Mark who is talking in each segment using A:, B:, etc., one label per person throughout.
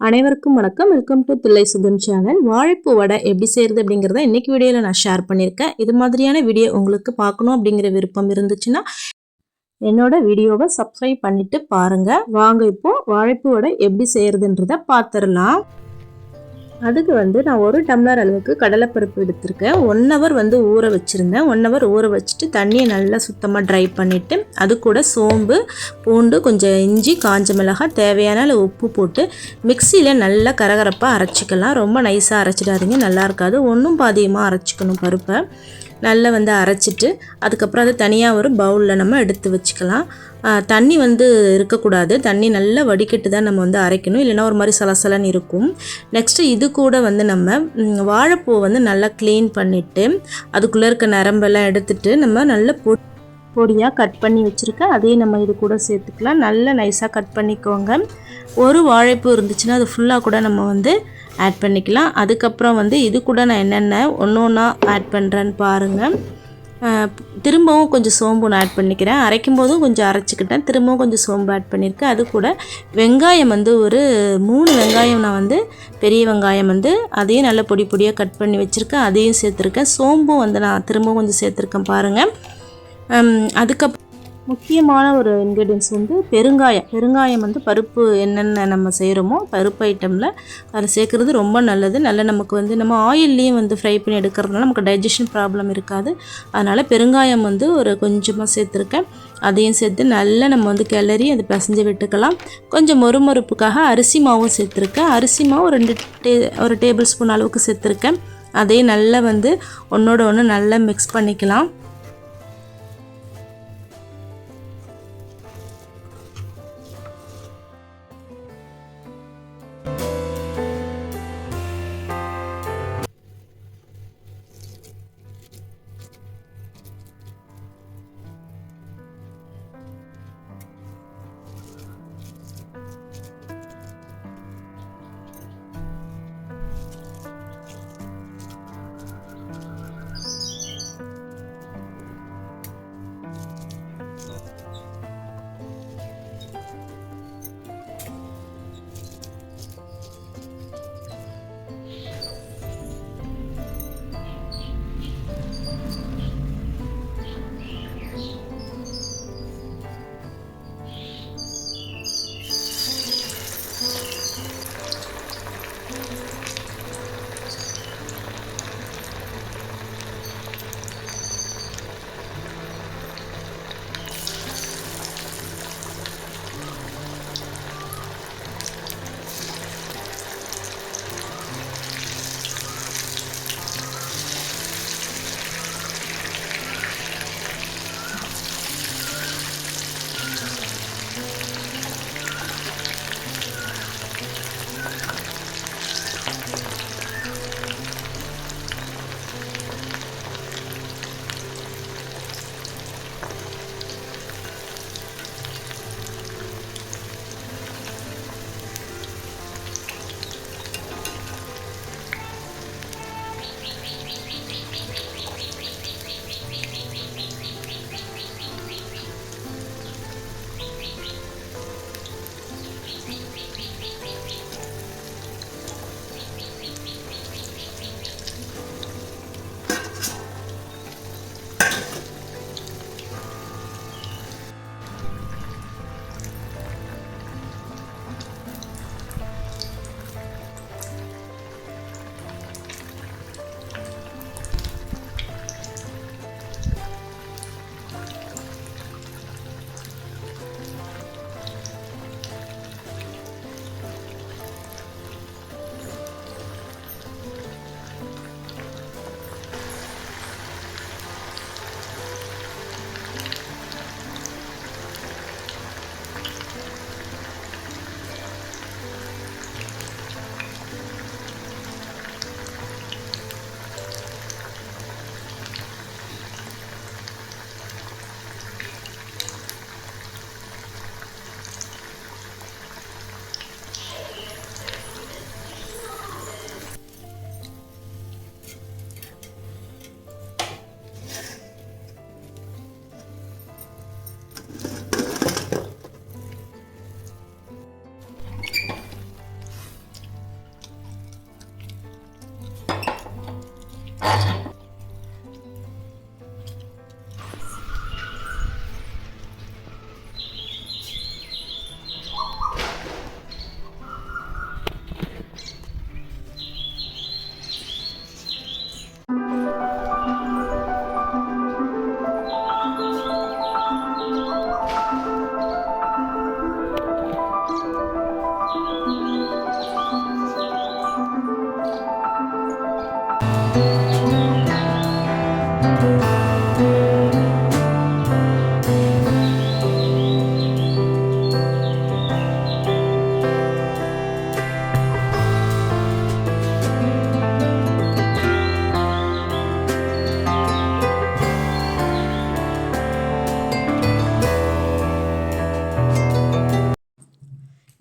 A: அனைவருக்கும் வணக்கம். Welcome to Thillai Sudhan channel. வாழைப்பூ வடை எப்படி செய்கிறது அப்படிங்கிறத இன்னைக்கு வீடியோவில் நான் ஷேர் பண்ணியிருக்கேன். இது மாதிரியான வீடியோ உங்களுக்கு பார்க்கணும் அப்படிங்கிற விருப்பம் இருந்துச்சுன்னா என்னோட வீடியோவை சப்ஸ்கிரைப் பண்ணிட்டு பாருங்க. வாங்க இப்போ வாழைப்பூ வடை எப்படி செய்யறதுன்றத பார்த்துடலாம். அதுக்கு நான் 1 டம்ளர் அளவுக்கு கடலைப்பருப்பு எடுத்திருக்கேன். 1 ஹவர் ஊற வச்சுருந்தேன். 1 ஹவர் ஊற வச்சுட்டு தண்ணியை நல்லா சுத்தமாக ட்ரை பண்ணிவிட்டு அது கூட சோம்பு, பூண்டு, கொஞ்சம் இஞ்சி, காஞ்ச மிளகாய், தேவையான அளவு உப்பு போட்டு மிக்சியில் நல்லா கரகரப்பாக அரைச்சிக்கலாம். ரொம்ப நைஸாக அரைச்சிடாதீங்க, நல்லா இருக்காது. ஒன்றும் பாதியமாக அரைச்சிக்கணும். பருப்பை நல்லா அரைச்சிட்டு அதுக்கப்புறம் அதை தனியாக ஒரு பவுலில் நம்ம எடுத்து வச்சுக்கலாம். தண்ணி இருக்கக்கூடாது. தண்ணி நல்லா வடிகட்டு தான் நம்ம அரைக்கணும், இல்லைன்னா ஒரு மாதிரி சலசலன்னு இருக்கும். நெக்ஸ்ட்டு இது கூட நம்ம வாழைப்பூ நல்லா க்ளீன் பண்ணிவிட்டு அதுக்குள்ளே இருக்க நரம்பெல்லாம் எடுத்துகிட்டு நம்ம நல்லா பொடியாக கட் பண்ணி வச்சுருக்கேன். அதையும் நம்ம இது கூட சேர்த்துக்கலாம். நல்லா நைஸாக கட் பண்ணிக்கோங்க. ஒரு வாழைப்பூ இருந்துச்சுன்னா அது ஃபுல்லாக கூட நம்ம ஆட் பண்ணிக்கலாம். அதுக்கப்புறம் இது கூட நான் என்னென்ன ஒன்று ஒன்றா ஆட் பண்ணுறேன்னு பாருங்கள். திரும்பவும் கொஞ்சம் சோம்பு நான் ஆட் பண்ணிக்கிறேன். அரைக்கும் போதும் கொஞ்சம் அரைச்சிக்கிட்டேன், திரும்பவும் கொஞ்சம் சோம்பு ஆட் பண்ணியிருக்கேன். அது கூட வெங்காயம் ஒரு 3 வெங்காயம் நான் பெரிய வெங்காயம் அதையும் நல்லா பொடி பொடியாக கட் பண்ணி வச்சுருக்கேன், அதையும் சேர்த்துருக்கேன். சோம்பும் நான் திரும்பவும் கொஞ்சம் சேர்த்துருக்கேன் பாருங்கள். அதுக்கப்புறம் முக்கியமான ஒரு இன்க்ரீடியன்ஸ் பெருங்காயம் பருப்பு என்னென்ன நம்ம செய்கிறோமோ பருப்பு ஐட்டமில் அதில் சேர்க்குறது ரொம்ப நல்லது. நல்லா நமக்கு நம்ம ஆயில்லையும் ஃப்ரை பண்ணி எடுக்கிறதுனால நமக்கு டைஜஷன் ப்ராப்ளம் இருக்காது. அதனால் பெருங்காயம் ஒரு கொஞ்சமாக சேர்த்துருக்கேன். அதையும் சேர்த்து நல்லா நம்ம கிளறி அதை பிசைஞ்சு விட்டுக்கலாம். கொஞ்சம் மொறுமொறுப்புக்காக அரிசி மாவும் சேர்த்துருக்கேன். அரிசி மாவு ஒரு டேபிள் ஸ்பூன் அளவுக்கு சேர்த்துருக்கேன். அதையும் நல்லா ஒன்றோட ஒன்று நல்லா மிக்ஸ் பண்ணிக்கலாம்.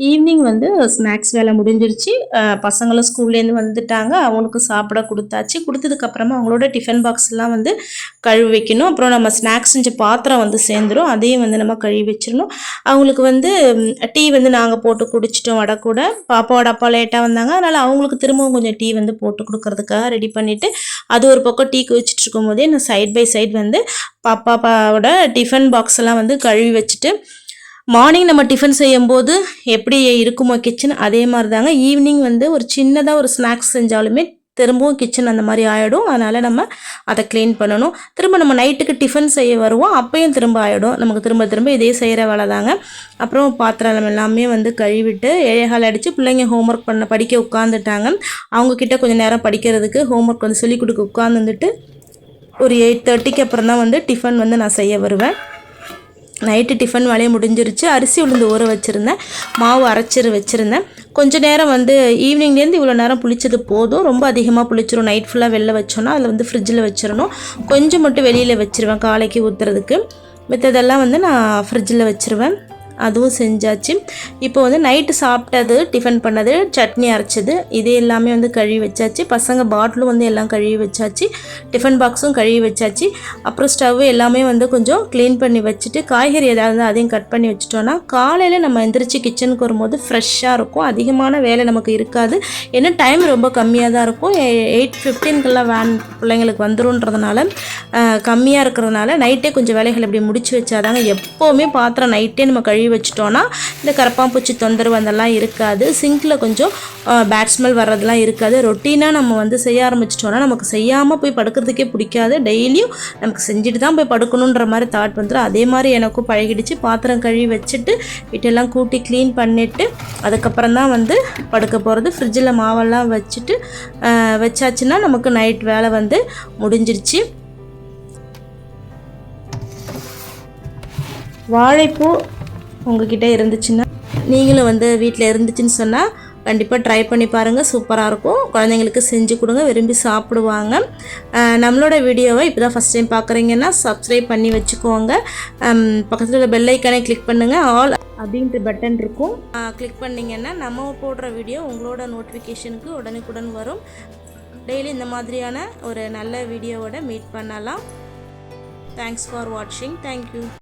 A: ஈவினிங் வந்து ஸ்நாக்ஸ் வேலை முடிஞ்சிருச்சு. பசங்களும் ஸ்கூல்லேருந்து வந்துட்டாங்க. அவங்களுக்கு சாப்பிட குடுத்தாச்சு. குடுத்ததுக்கப்புறமா அவங்களோட டிஃபன் பாக்ஸ்லாம் வந்து கழுவி வைக்கணும். அப்புறம் நம்ம ஸ்நாக்ஸ் செஞ்ச பாத்திரம் வந்து சேர்ந்துரும். அதையும் வந்து நம்ம கழுவி வச்சிடணும். அவங்களுக்கு வந்து டீ வந்து நாங்கள் போட்டு குடிச்சிட்டோம் வடை கூட. பாப்பாவோட அப்பா லேட்டாக வந்தாங்க. அதனால் அவங்களுக்கு திரும்பவும் கொஞ்சம் டீ வந்து போட்டு கொடுக்கறதுக்காக ரெடி பண்ணிவிட்டு அது ஒரு பக்கம் டீ குடிச்சிட்டு இருக்கும்போதே நான் சைட் பை சைட் வந்து பாப்பாவோட டிஃபன் பாக்ஸ் எல்லாம் வந்து கழுவி வச்சுட்டு மார்னிங் நம்ம டிஃபன் செய்யும்போது எப்படி இருக்குமோ கிச்சன் அதே மாதிரி தாங்க ஈவினிங் வந்து ஒரு சின்னதாக ஒரு ஸ்நாக்ஸ் செஞ்சாலுமே திரும்பவும் கிச்சன் அந்த மாதிரி ஆகிடும். அதனால் நம்ம அதை க்ளீன் பண்ணணும். திரும்ப நம்ம நைட்டுக்கு டிஃபன் செய்ய வருவோம், அப்பையும் திரும்ப ஆகிடும். நமக்கு திரும்ப திரும்ப இதே செய்கிற வேலை தாங்க. அப்புறம் பாத்திரம் எல்லாமே வந்து கழுவிட்டு 7:15 அடித்து பிள்ளைங்க ஹோம்ஒர்க் படிக்க உட்காந்துட்டாங்க. அவங்கக்கிட்ட கொஞ்சம் நேரம் படிக்கிறதுக்கு ஹோம்ஒர்க் வந்து சொல்லிக் கொடுக்க உட்காந்துட்டு ஒரு 8:30க்கு அப்புறம் தான் வந்து டிஃபன் வந்து நான் செய்ய வருவேன். நைட்டு டிஃபன் வேலையை முடிஞ்சிருச்சு. அரிசி உளுந்து ஊற வச்சுருந்தேன், மாவு அரைச்சிரு வச்சுருந்தேன். கொஞ்சம் நேரம் வந்து ஈவினிங்லேருந்து இவ்வளோ நேரம் புளிச்சது போதும். ரொம்ப அதிகமாக புளிச்சிரும். நைட் ஃபுல்லாக வெளில வச்சோன்னா அதில் வந்து ஃப்ரிட்ஜில் வச்சிடணும். கொஞ்சம் மட்டும் வெளியில் வச்சுருவேன் காலைக்கு ஊற்றுறதுக்கு. மித்ததெல்லாம் வந்து நான் ஃப்ரிட்ஜில் வச்சுருவேன். அதுவும் செஞ்சாச்சு. இப்போ வந்து நைட்டு சாப்பிட்டது டிஃபன் பண்ணது சட்னி அரைச்சது இது எல்லாமே வந்து கழுவி வச்சாச்சு. பசங்க பாட்டிலும் வந்து எல்லாம் கழுவி வச்சாச்சு. டிஃபன் பாக்ஸும் கழுவி வச்சாச்சு. அப்புறம் ஸ்டவ் எல்லாமே வந்து கொஞ்சம் க்ளீன் பண்ணி வச்சுட்டு காய்கறி ஏதாவது அதையும் கட் பண்ணி வச்சுட்டோன்னா காலையில் நம்ம எந்திரிச்சு கிச்சனுக்கு வரும்போது ஃப்ரெஷ்ஷாக இருக்கும். அதிகமான வேலை நமக்கு இருக்காது. ஏன்னா டைம் ரொம்ப கம்மியாக தான் இருக்கும். 8:15க்கெல்லாம் வேன் பிள்ளைங்களுக்கு வந்துருன்றதுனால கம்மியாக இருக்கிறதுனால நைட்டே கொஞ்சம் வேலைகள் இப்படி முடிச்சு வச்சாதாங்க. எப்போவுமே பாத்திரம் நைட்டே நம்ம கழுவி வச்சிட்டோன்னா இந்த கரப்பாம்பூச்சி தொந்தரவு அதெல்லாம் இருக்காது. சிங்கில் கொஞ்சம் பேட் ஸ்மெல் வர்றதெல்லாம் இருக்காது. ரொட்டீனாக நம்ம வந்து செய்ய ஆரம்பிச்சிட்டோன்னா நமக்கு செய்யாமல் போய் படுக்கிறதுக்கே பிடிக்காது. டெய்லியும் நமக்கு செஞ்சுட்டு தான் போய் படுக்கணுன்ற மாதிரி தாட் வந்துடும். அதே மாதிரி எனக்கும் பழகிடுச்சு. பாத்திரம் கழுவி வச்சுட்டு வீட்டெல்லாம் கூட்டி க்ளீன் பண்ணிவிட்டு அதுக்கப்புறம் தான் வந்து படுக்க போகிறது. ஃப்ரிட்ஜில் மாவெல்லாம் வச்சாச்சுன்னா நமக்கு நைட் வேலை வந்து முடிஞ்சிருச்சு. வாழைப்பூ உங்ககிட்ட இருந்துச்சுன்னா நீங்களும் வந்து வீட்டில் இருந்துச்சுன்னு சொன்னால் கண்டிப்பாக ட்ரை பண்ணி பாருங்கள். சூப்பராக இருக்கும். குழந்தைங்களுக்கு செஞ்சு கொடுங்க, விரும்பி சாப்பிடுவாங்க. நம்மளோட வீடியோவை இப்போ தான் ஃபஸ்ட் டைம் பார்க்குறீங்கன்னா சப்ஸ்கிரைப் பண்ணி வச்சுக்கோங்க. பக்கத்தில் உள்ள பெல் ஐக்கானை கிளிக் பண்ணுங்கள். ஆல் அப்படின்ட்டு பட்டன் இருக்கும், கிளிக் பண்ணிங்கன்னா நம்ம போடுற வீடியோ உங்களோட நோட்டிஃபிகேஷனுக்கு உடனுக்குடன் வரும். டெய்லி இந்த மாதிரியான ஒரு நல்ல வீடியோவோட மீட் பண்ணலாம். தேங்க்ஸ் ஃபார் வாட்சிங். தேங்க்யூ.